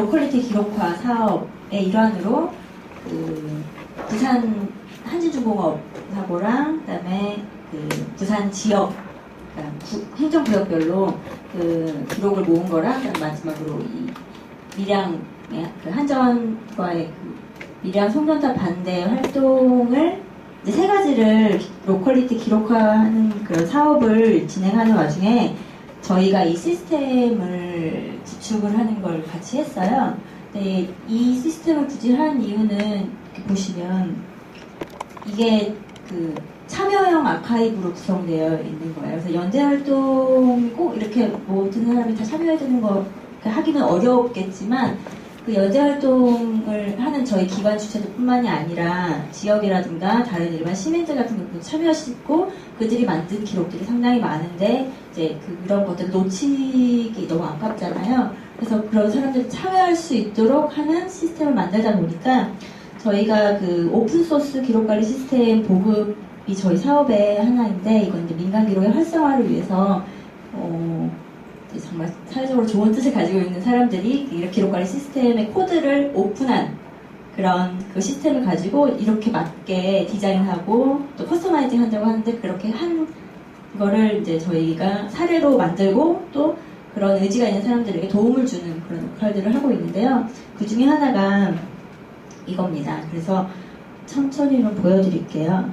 로컬리티 기록화 사업의 일환으로 그 부산 한진중공업 사고랑 그다음에 그 부산 지역 그러니까 행정구역별로 그 기록을 모은 거랑 마지막으로 이 밀양 그 한전과의 그 밀양 송전탑 반대 활동을 이제 세 가지를 로컬리티 기록화하는 그런 사업을 진행하는 와중에 저희가 이 시스템을 구축을 하는 걸 같이 했어요. 근데 이 시스템을 굳이 한 이유는 이렇게 보시면 이게 그 참여형 아카이브로 구성되어 있는 거예요. 그래서 연재 활동이고 이렇게 모든 사람이 다 참여해야 되는 거 하기는 어렵겠지만 그 연재 활동을 하는 저희 기관 주체들뿐만이 아니라 지역이라든가 다른 일반 시민들 같은 경우도 참여하시고 그들이 만든 기록들이 상당히 많은데 이제 그런 것들을 놓치기 너무 아깝잖아요. 그래서 그런 사람들이 참여할 수 있도록 하는 시스템을 만들다 보니까 저희가 그 오픈소스 기록관리 시스템 보급이 저희 사업의 하나인데 이건 이제 민간 기록의 활성화를 위해서 정말 사회적으로 좋은 뜻을 가지고 있는 사람들이 이렇게 기록관리 시스템의 코드를 오픈한 그런 그 시스템을 가지고 이렇게 맞게 디자인하고 또 커스터마이징 한다고 하는데 그렇게 한 거를 이제 저희가 사례로 만들고 또 그런 의지가 있는 사람들에게 도움을 주는 그런 역할들을 하고 있는데요. 그 중에 하나가 이겁니다. 그래서 천천히 좀 보여드릴게요.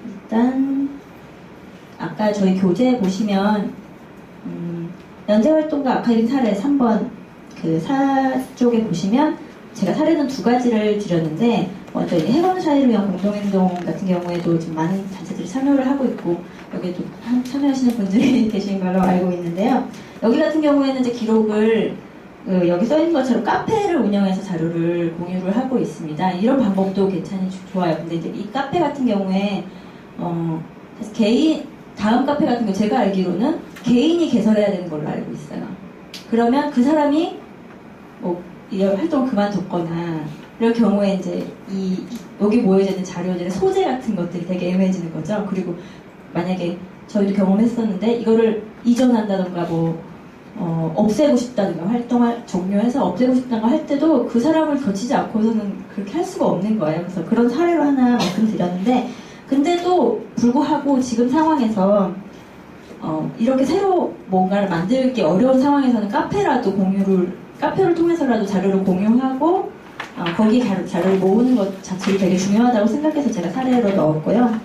일단 아까 저희 교재 보시면 연재활동과 아카이빙 사례 3번 그 쪽에 보시면 제가 사례는 두 가지를 드렸는데 먼저 해본 사회를 위한 공동행동 같은 경우에도 지금 많은 단체들이 참여를 하고 있고 여기에도 참여하시는 분들이 계신 걸로 알고 있는데요. 여기 같은 경우에는 이제 기록을 여기 써있는 것처럼 카페를 운영해서 자료를 공유를 하고 있습니다. 이런 방법도 괜찮이 좋아요. 근데 이제 이 카페 같은 경우에 개인 다음 카페 같은 경우 제가 알기로는 개인이 개설해야 되는 걸로 알고 있어요. 그러면 그 사람이 뭐 이 활동을 그만뒀거나 이럴 경우에 이제 여기 모여져 있는 자료들의 소재 같은 것들이 되게 애매해지는 거죠. 그리고 만약에 저희도 경험했었는데 이거를 이전한다던가 없애고 싶다든가 활동을 종료해서 없애고 싶다든가 할 때도 그 사람을 거치지 않고서는 그렇게 할 수가 없는 거예요. 그래서 그런 사례로 하나 말씀드렸는데 근데도 불구하고 지금 상황에서 이렇게 새로 뭔가를 만들기 어려운 상황에서는 카페를 통해서라도 자료를 공유하고 거기 자료를 모으는 것 자체가 되게 중요하다고 생각해서 제가 사례로 넣었고요.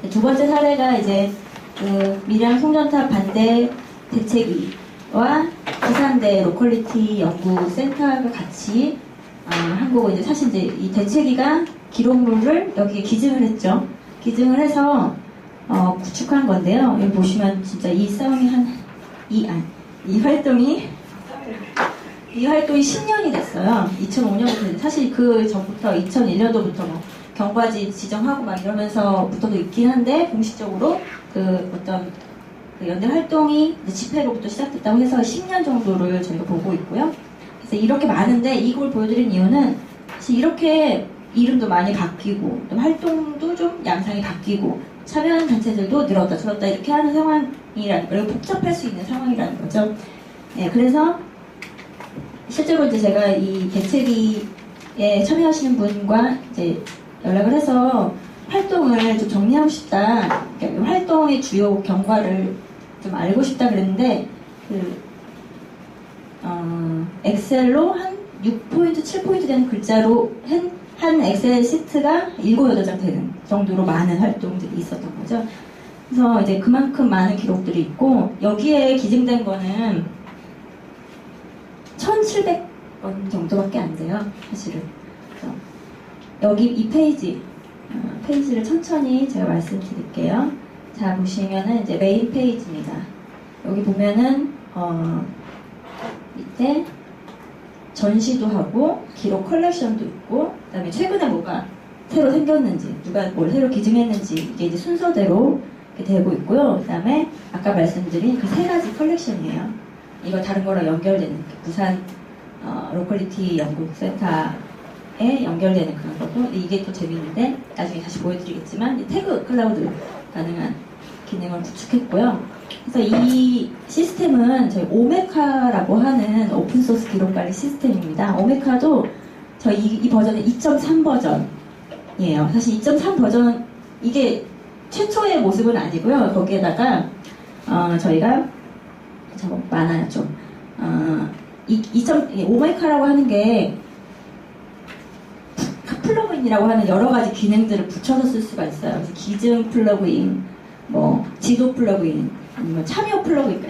두 번째 사례가 이제 그 밀양 송전탑 반대 대책위와 부산대 로컬리티 연구센터가 같이 한 거고 이제 사실 이제 이 대책위가 기록물을 여기에 기증을 했죠. 기증을 해서 구축한 건데요. 여기 보시면 진짜 이 싸움이 이 활동이 10년이 됐어요. 2005년부터 사실 그 전부터 2001년도부터 경과지 지정하고 막 이러면서부터도 있긴 한데 공식적으로 그 연대 활동이 집회로부터 시작됐다고 해서 10년 정도를 저희가 보고 있고요. 그래서 이렇게 많은데 이걸 보여드린 이유는 사실 이렇게 이름도 많이 바뀌고 활동도 좀 양상이 바뀌고 참여하는 단체들도 늘었다 줄었다 이렇게 하는 상황이라는 그리고 복잡할 수 있는 상황이라는 거죠. 네, 그래서 실제로 이제 제가 이 대책위에 참여하시는 분과 이제 연락을 해서 활동을 좀 정리하고 싶다. 그러니까 활동의 주요 경과를 좀 알고 싶다 그랬는데 엑셀로 한 6포인트, 7포인트 되는 글자로 한 엑셀 시트가 7, 8장 되는 정도로 많은 활동들이 있었던 거죠. 그래서 이제 그만큼 많은 기록들이 있고 여기에 기증된 거는 1,700건 정도밖에 안 돼요. 사실은. 그래서 여기 이 페이지를 천천히 제가 말씀드릴게요. 자, 보시면은 이제 메인 페이지입니다. 여기 보면은 밑에 전시도 하고 기록 컬렉션도 있고 그다음에 최근에 뭐가 새로 생겼는지 누가 뭘 새로 기증했는지 이게 이제 순서대로 이렇게 되고 있고요. 그다음에 아까 말씀드린 그 세 가지 컬렉션이에요. 이거 다른 거랑 연결되는 부산 로컬리티 연구센터에 연결되는 그런 거고 이게 또 재미있는데 나중에 다시 보여드리겠지만 태그 클라우드 가능한 기능을 구축했고요. 그래서 이 시스템은 저희 오메카라고 하는 오픈소스 기록관리 시스템입니다. 오메카도 저희 이 버전은 2.3 버전이에요. 사실 2.3 버전 이게 최초의 모습은 아니고요. 거기에다가 저희가 많아요 좀. 오메카라고 하는 게 플러그인이라고 하는 여러 가지 기능들을 붙여서 쓸 수가 있어요. 그래서 기증 플러그인, 뭐 지도 플러그인, 아니면 참여 플러그인,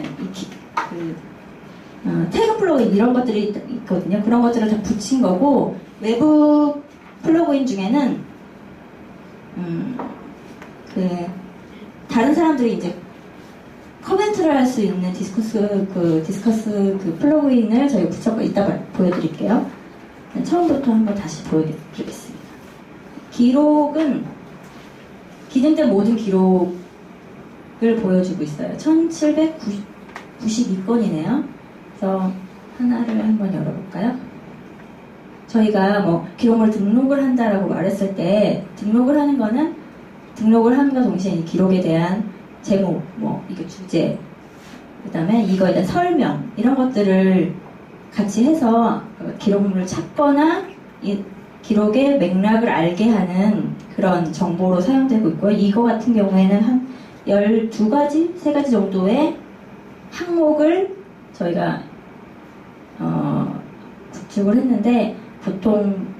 태그 플러그인 이런 것들이 있거든요. 그런 것들을 다 붙인 거고 외부 플러그인 중에는 다른 사람들이 이제 커멘트를 할 수 있는 디스커스 그 플러그인을 저희가 붙여서 이따 보여드릴게요. 처음부터 한번 다시 보여드리겠습니다. 기록은 기증된 모든 기록을 보여주고 있어요. 1792건이네요. 그래서 하나를 한번 열어볼까요? 저희가 뭐 기록물 등록을 한다라고 말했을 때 등록을 하는 거는 등록을 함과 동시에 이 기록에 대한 제목, 뭐 이게 주제, 그 다음에 이거에 대한 설명 이런 것들을 같이 해서 기록물을 찾거나 이 기록의 맥락을 알게 하는 그런 정보로 사용되고 있고요. 이거 같은 경우에는 한 12가지, 3가지 정도의 항목을 저희가 구축을 했는데 보통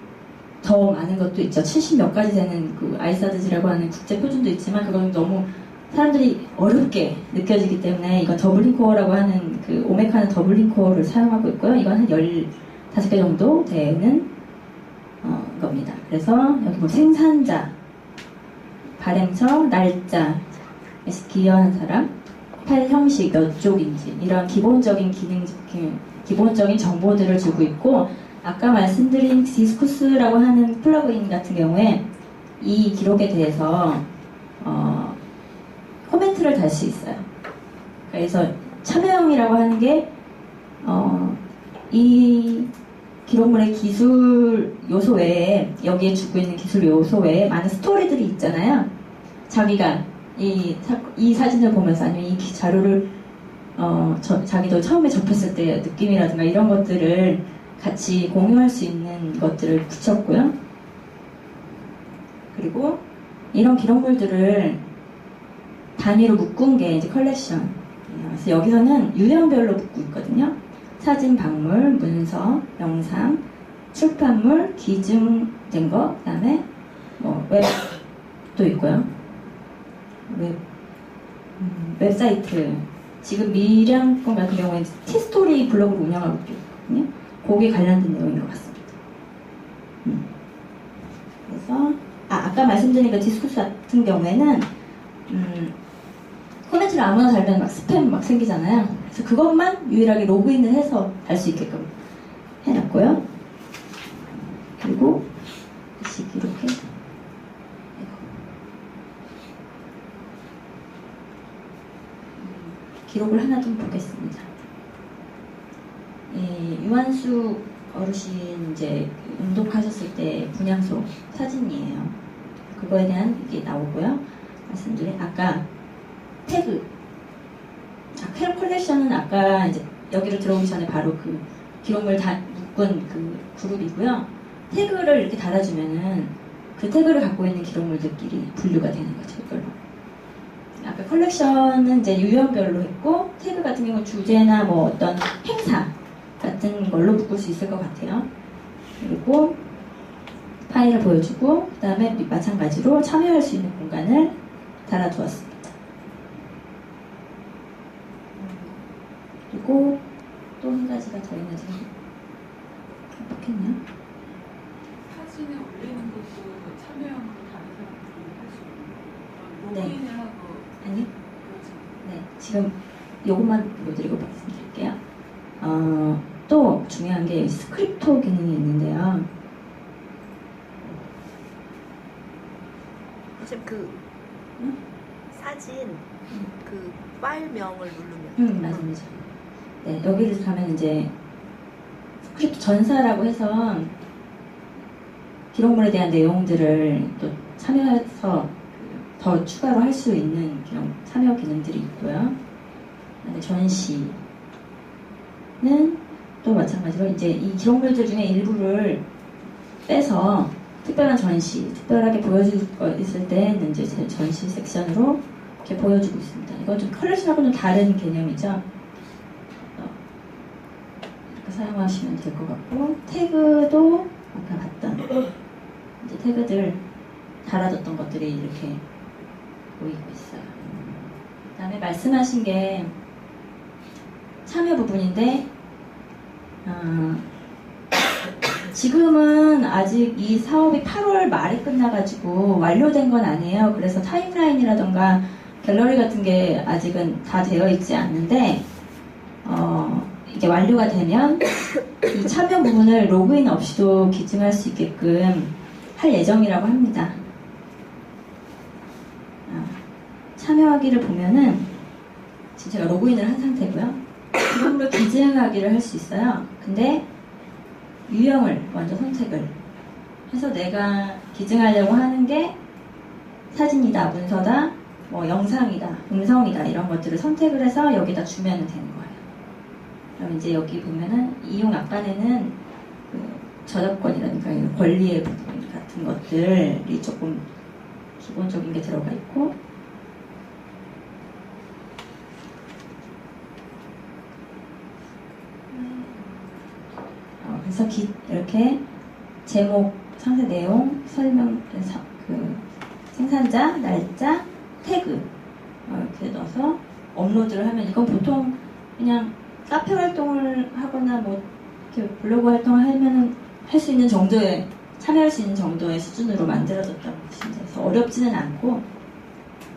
더 많은 것도 있죠. 70몇 가지 되는 그 아이사드지라고 하는 국제 표준도 있지만 그건 너무 사람들이 어렵게 느껴지기 때문에 이건 더블링 코어라고 하는 그 오메카는 더블링 코어를 사용하고 있고요. 이건 한 15개 정도 되는 겁니다. 그래서 여기 뭐 생산자, 발행처, 날짜, 기여한 사람, 파일 형식 몇 쪽인지 이런 기본적인 기본적인 정보들을 주고 있고 아까 말씀드린 디스코스라고 하는 플러그인 같은 경우에 이 기록에 대해서 코멘트를 달 수 있어요. 그래서 참여형이라고 하는 게 이 기록물의 기술 요소 외에 여기에 주고 있는 기술 요소 외에 많은 스토리들이 있잖아요. 자기가 이 사진을 보면서 아니면 이 자료를 자기도 처음에 접했을 때 느낌이라든가 이런 것들을 같이 공유할 수 있는 것들을 붙였고요. 그리고 이런 기록물들을 단위로 묶은 게 이제 컬렉션. 그래서 여기서는 유형별로 묶고 있거든요. 사진, 박물, 문서, 영상, 출판물, 기증된 거, 그 다음에 뭐 웹도 있고요. 웹사이트. 지금 미량권 같은 경우에는 티스토리 블로그를 운영하고 있거든요. 거기에 관련된 내용인 것 같습니다. 그래서 아까 말씀드린 그 디스코스 같은 경우에는 코멘트를 아무나 달면 막 스팸 막 생기잖아요. 그래서 그것만 유일하게 로그인을 해서 달 수 있게끔 해놨고요. 그리고 다시 이렇게 기록을 하나 좀 보겠습니다. 유한수 어르신 이제 운동하셨을 때 분향소 사진이에요. 그거에 대한 이게 나오고요. 말씀드린 아까 태그. 캐럿 컬렉션은 아까 이제 여기로 들어오기 전에 바로 그 기록물 다 묶은 그 그룹이고요. 태그를 이렇게 달아주면은 그 태그를 갖고 있는 기록물들끼리 분류가 되는 거죠. 이걸로. 아까 컬렉션은 이제 유형별로 했고 태그 같은 경우는 주제나 뭐 어떤 행사 같은 걸로 묶을 수 있을 것 같아요. 그리고 파일을 보여주고 그 다음에 마찬가지로 참여할 수 있는 공간을 달아두었습니다. 그리고 또 한 가지가 더 있는지 깜빡했네요. 사진을 올리는 것도 참여형으로 다른 사람들이 할 수 있는 네. 로그인을 하고 아니요. 그렇죠. 네, 지금 요것만 보여드리고 말씀드릴게요. 또 중요한 게 스크립토 기능이 있는데요. 지금 그 사진 그 파일명을 누르면 맞습니다. 네, 여기를 가면 이제 스크립트 전사라고 해서 기록물에 대한 내용들을 또 참여해서 더 추가로 할 수 있는 이런 참여 기능들이 있고요. 그다음에 전시는 또 마찬가지로 이제 이 기록물들 중에 일부를 빼서 특별한 전시, 특별하게 보여줄 거 있을 때는 이제 제 전시 섹션으로 이렇게 보여주고 있습니다. 이건 좀 컬렉션하고는 다른 개념이죠. 이렇게 사용하시면 될 것 같고, 태그도 아까 봤던 이제 태그들 달아뒀던 것들이 이렇게 보이고 있어요. 그 다음에 말씀하신 게 참여 부분인데, 지금은 아직 이 사업이 8월 말에 끝나가지고 완료된 건 아니에요. 그래서 타임라인이라던가 갤러리 같은 게 아직은 다 되어 있지 않는데, 이게 완료가 되면 이 참여 부분을 로그인 없이도 기증할 수 있게끔 할 예정이라고 합니다. 참여하기를 보면은 지금 제가 로그인을 한 상태고요. 기록물을 기증하기를 할 수 있어요. 근데 유형을 먼저 선택을 해서 내가 기증하려고 하는 게 사진이다, 문서다, 뭐 영상이다, 음성이다 이런 것들을 선택을 해서 여기다 주면 되는 거예요. 그럼 이제 여기 보면은 이용 아까에는 그 저작권이라든가 이런 권리의 부분 같은 것들이 조금 기본적인 게 들어가 있고, 그래서 이렇게 제목, 상세 내용, 설명, 그 생산자, 날짜, 태그 이렇게 넣어서 업로드를 하면, 이건 보통 그냥 카페 활동을 하거나 뭐 이렇게 블로그 활동을 하면은 할 수 있는 정도의, 참여할 수 있는 정도의 수준으로 만들어졌다고 보시면 돼요. 그래서 어렵지는 않고,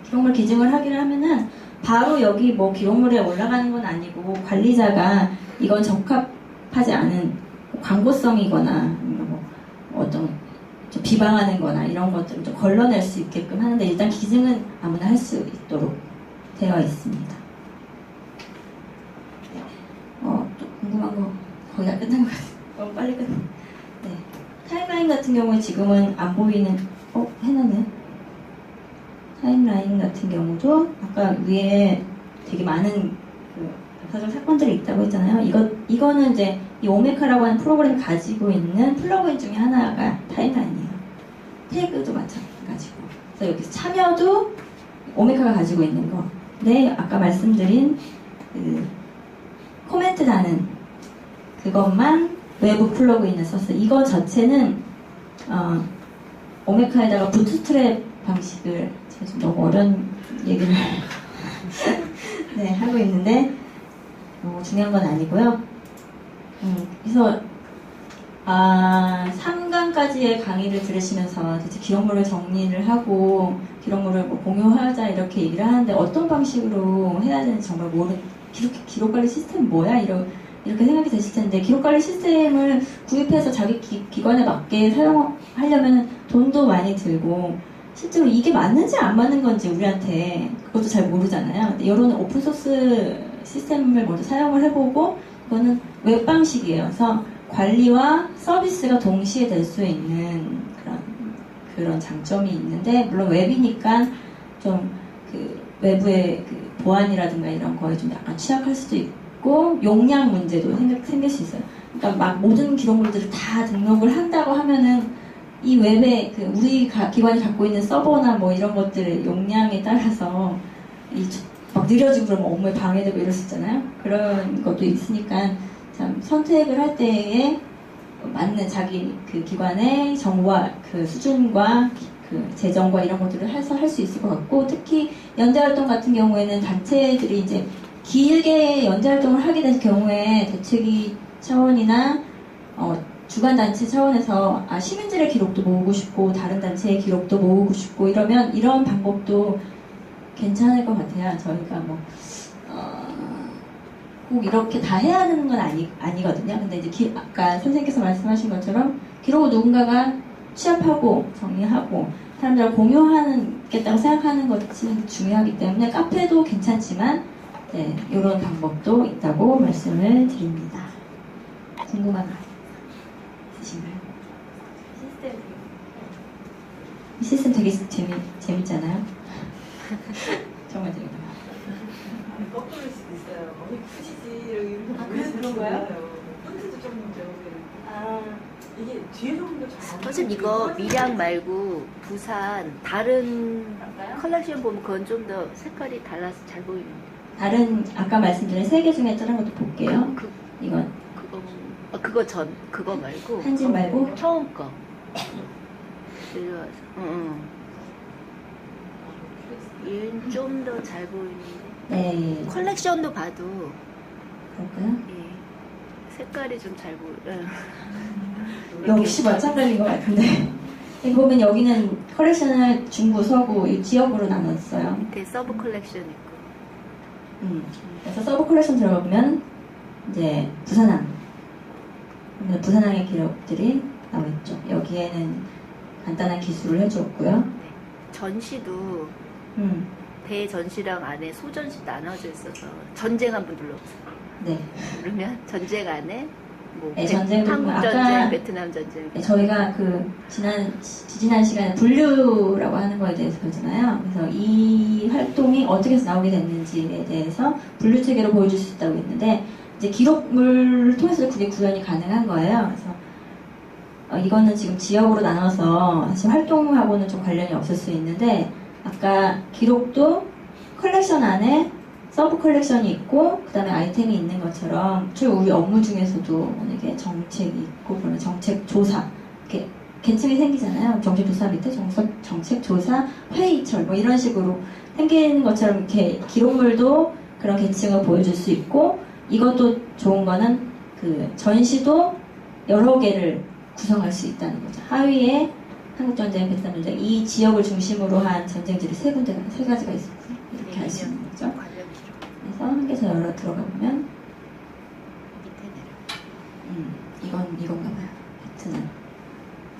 기록물 기증을 하기를 하면은 바로 여기 뭐 기록물에 올라가는 건 아니고, 관리자가 이건 적합하지 않은 광고성이거나 뭐 어떤 좀 비방하는 거나 이런 것들을 좀 걸러낼 수 있게끔 하는데, 일단 기증은 아무나 할 수 있도록 되어 있습니다. 또 궁금한 거 거의 다 끝난 것 같아요. 너무 빨리 끝나. 네. 타임라인 같은 경우에 지금은 안 보이는, 해놨네. 타임라인 같은 경우도 아까 위에 되게 많은 사실 사건들이 있다고 했잖아요. 이거는 이제 이 오메카라고 하는 프로그램이 가지고 있는 플러그인 중에 하나가 타임라인이에요. 태그도 마찬가지고. 그래서 여기서 참여도 오메카가 가지고 있는 거. 네, 아까 말씀드린 그 코멘트 다는 그것만 외부 플러그인을 썼어요. 이거 자체는 오메카에다가 부트스트랩 방식을, 제가 좀 너무 어려운 얘기를 네, 하고 있는데 중요한 건 아니고요. 그래서 3강까지의 강의를 들으시면서 대체 기록물을 정리를 하고 기록물을 뭐 공유하자 이렇게 얘기를 하는데, 어떤 방식으로 해야 되는지 정말 기록관리 시스템 뭐야? 이렇게 생각이 되실 텐데, 기록관리 시스템을 구입해서 자기 기관에 맞게 사용하려면 돈도 많이 들고, 실제로 이게 맞는지 안 맞는 건지 우리한테 그것도 잘 모르잖아요. 근데 이런 오픈소스 시스템을 먼저 사용을 해보고, 이거는 웹 방식이에요. 그래서 관리와 서비스가 동시에 될 수 있는 그런 장점이 있는데, 물론 웹이니까 좀 그 외부의 그 보안이라든가 이런 거에 좀 약간 취약할 수도 있고, 용량 문제도 생길 수 있어요. 그러니까 막 모든 기록물들을 다 등록을 한다고 하면은 이 웹에 우리 기관이 갖고 있는 서버나 뭐 이런 것들의 용량에 따라서 막 느려지고 그러면 업무에 방해되고 이럴 수 있잖아요. 그런 것도 있으니까 참 선택을 할 때에 맞는 자기 그 기관의 정보와 그 수준과 그 재정과 이런 것들을 해서 할 수 있을 것 같고, 특히 연대활동 같은 경우에는 단체들이 이제 길게 연대활동을 하게 될 경우에 대책위 차원이나 주관단체 차원에서 시민들의 기록도 모으고 싶고 다른 단체의 기록도 모으고 싶고 이러면 이런 방법도 괜찮을 것 같아요. 저희가 꼭 이렇게 다 해야 하는 건 아니거든요. 근데 이제 아까 선생님께서 말씀하신 것처럼 기록을 누군가가 취합하고 정리하고 사람들과 공유하겠다고 생각하는 것이 중요하기 때문에 카페도 괜찮지만, 네, 이런 방법도 있다고 말씀을 드립니다. 궁금한 거 있으신가요? 이 시스템 되게 재밌잖아요. 정말 재밌다. 거꾸로일 수도 있어요. 푸시지 이렇게 그래서 그런 거야? 폰트도 좀 문제고 아, 이게 뒤에 정도 잘. 선생님 이거 밀양 말고 부산 다른 컬렉션 보면 그건 좀 더 색깔이 달라서 잘 보이는데. 다른 아까 말씀드린 3개 중에 다른 것도 볼게요. 이건 그거 말고 한진 말고 처음 거 내려와서 얘는 좀 더 잘 보이는데 네 컬렉션도 봐도 그럴까요? 예, 색깔이 좀 잘 보여. 역시 마찬가지인 것 같은데 여기 보면 여기는 컬렉션을 중부, 서구 이 지역으로 나눴어요. 밑에 서브 컬렉션 있고. 그래서 서브 컬렉션 들어가보면 이제 부산항 그러면 부산항의 기록들이 나와 있죠. 여기에는 간단한 기술을 해주었고요. 네. 전시도 음, 대전시랑 안에 소전시 나눠져 있어서 전쟁 한번 눌러보세요. 네. 그러면 전쟁 안에 뭐 네, 전쟁 한국 아까- 전쟁, 베트남 전쟁. 네, 저희가 그 지난 시간에 분류라고 하는 거에 대해서 배웠잖아요. 그래서 이 활동이 어떻게 해서 나오게 됐는지에 대해서 분류 체계로 보여줄 수 있다고 했는데 이제 기록물을 통해서 그게 구현이 가능한 거예요. 그래서 이거는 지금 지역으로 나눠서 사실 활동하고는 좀 관련이 없을 수 있는데 아까 기록도 컬렉션 안에 서브 컬렉션이 있고 그 다음에 아이템이 있는 것처럼 우리 업무 중에서도 만약에 정책이 있고 그러면 정책 조사 이렇게 계층이 생기잖아요. 정책 조사 밑에 정책 조사 회의철 뭐 이런 식으로 생기는 것처럼 이렇게 기록물도 그런 계층을 보여줄 수 있고 이것도 좋은 거는 그 전시도 여러 개를 구성할 수 있다는 거죠. 하위에 한국전쟁, 베트남전쟁 이 지역을 중심으로 한 전쟁들이 세 가지가 있었고 이렇게 할 수 있는 거죠. 관련 기록 그래서 한 개 더 열어 들어가 보면 밑에 내려. 이건가 봐요. 베트남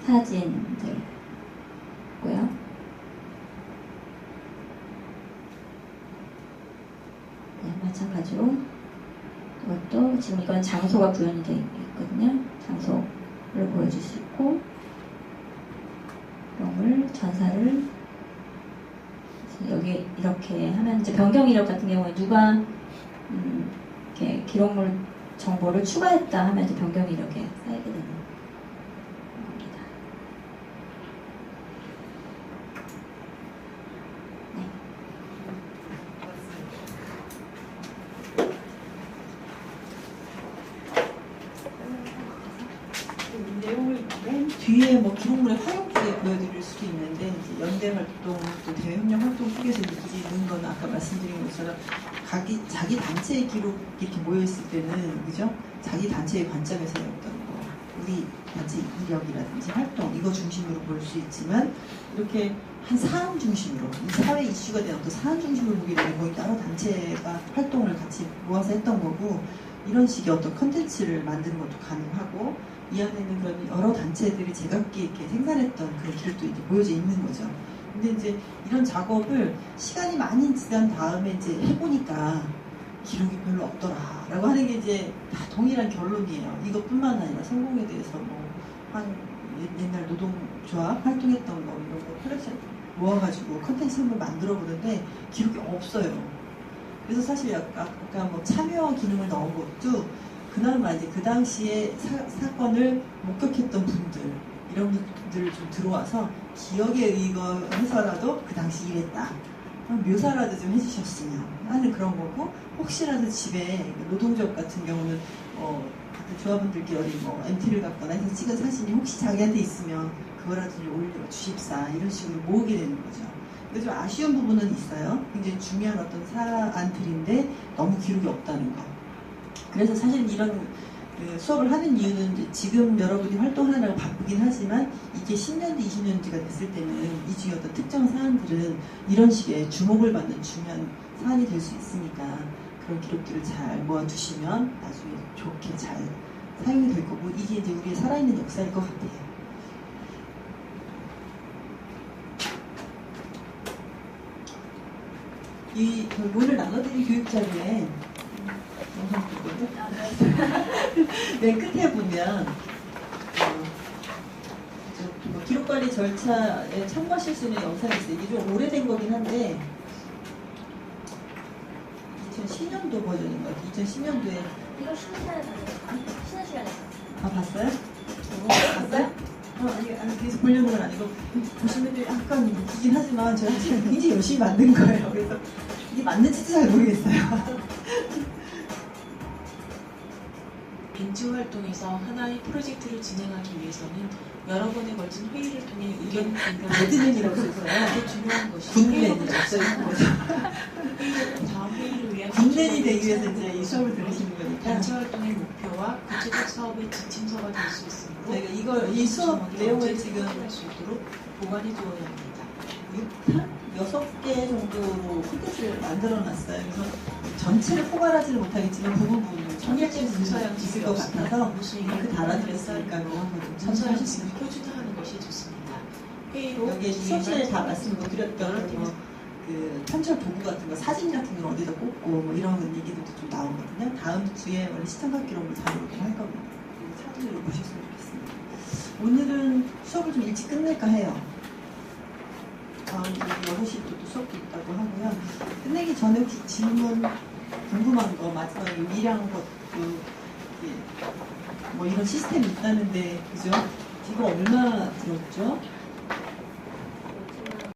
사진들 있고요. 네, 마찬가지로 이것도 지금 이건 장소가 구현이 되어 있거든요. 장소를 보여줄 수 있고 명을 전사를 여기 이렇게 하면 이제 변경 이력 같은 경우에 누가 이렇게 기록물 정보를 추가했다 하면 이제 변경 이력에 쌓이게 되는 겁니다. 네. 이 내용을 맨 뒤에 뭐 기록물의 활용도에 보여드릴 수도 있는데 이제 연대 활동 또 대외 협력 활동 속에서 느끼는 건 아까 말씀드린 것처럼 자기 단체의 기록 이렇게 모여 있을 때는 그죠? 자기 단체의 관점에서의 어떤 거 우리 단체 이력이라든지 활동 이거 중심으로 볼 수 있지만 이렇게 한 사안 중심으로 이 사회 이슈가 된 어떤 사안 중심으로 보게 되면 거의 여러 단체가 활동을 같이 모아서 했던 거고 이런 식의 어떤 컨텐츠를 만드는 것도 가능하고 이 안에는 그런 여러 단체들이 제각기 이렇게 생산했던 그런 기록도 이제 보여져 있는 거죠. 근데 이제 이런 작업을 시간이 많이 지난 다음에 이제 해보니까 기록이 별로 없더라라고 하는 게 이제 다 동일한 결론이에요. 이것뿐만 아니라 성공에 대해서 뭐 한 옛날 노동조합 활동했던 거 이런 거 컬렉션 모아가지고 컨텐츠 한번 만들어 보는데 기록이 없어요. 그래서 사실 아까 뭐 참여 기능을 넣은 것도 그나마 이제 그 당시에 사건을 목격했던 분들 이런 분들을 좀 들어와서 기억에 의거해서라도 그 당시 이랬다 묘사라도 좀 해주셨으면 하는 그런 거고 혹시라도 집에 노동조합 같은 경우는 조합원들끼리 어디 뭐 MT를 갖거나 해서 찍은 사진이 혹시 자기한테 있으면 그거라도 좀 올려 주십사 이런 식으로 모으게 되는 거죠. 그래서 좀 아쉬운 부분은 있어요. 굉장히 중요한 어떤 사안들인데 너무 기록이 없다는 거. 그래서 사실 이런 수업을 하는 이유는 이제 지금 여러분이 활동하느라고 바쁘긴 하지만 이게 10년 뒤, 20년 뒤가 됐을 때는 이 중에 어떤 특정 사안들은 이런 식의 주목을 받는 중요한 사안이 될 수 있으니까 그런 기록들을 잘 모아두시면 나중에 좋게 잘 사용이 될 거고 이게 이제 우리의 살아있는 역사일 것 같아요. 이 오늘 나눠드린 교육자료에 영상 보거든요. 맨 끝에 보면 기록관리 절차에 참고하실 수 있는 영상이 있어요. 이게 좀 오래된 거긴 한데 2010년도 버전인 것 같아요. 2010년도에. 이거 쉬는 시간에 봤어요. 쉬는 시간에 아, 봤어요? 봤어요? 아니, 계속 보려는 건 아니고, 보시면 약간 웃기긴 하지만, 제가 사실 굉장히 열심히 만든 거예요. 그래서 이게 맞는지도 잘 모르겠어요. 벤츠 활동에서 하나의 프로젝트를 진행하기 위해서는 여러 번에 걸친 회의를 통해 의견 공감을 레드맨이라고 써있어요. 이게 중요한 것이 군맨이라고 써있고. 회의는 다음 회의를 위한 군맨이 되기 위해서 이제 이 수업을 들으시는 거니까. 벤츠 활동의 목표와 구체적 사업의 지침서가 될 수 있으므로 저희가 이 수업 내용을 지금 할수 있도록 보관해 두어야 합니다. 6개 정도로 콘텐츠를 만들어 놨어요. 그래서 전체를 포괄하지는 못하겠지만 부분을 청약적 문서양 있을 것 같아서 이렇게 달아드렸으니까 이거 한번 좀 참조하셨으면 문서양식을 표준화하는 것이 좋습니다. 회의로 여기에 수업시간에 다 말씀 못 드렸던 그 편철 도구 같은 거, 사진 같은 걸 어디다 꽂고 뭐 이런 얘기들도 좀 나오거든요. 다음 주에 원래 시청각 기록을 다루긴 할 겁니다. 참조를 보셨으면 좋겠습니다. 오늘은 수업을 좀 일찍 끝낼까 해요. 다음 주 6시부터 또 수업도 있다고 하고요. 끝내기 전에 혹시 질문 궁금한 거, 마지막에 미래한 것도 뭐 이런 시스템이 있다는데, 그죠? 이거 얼마 들었죠?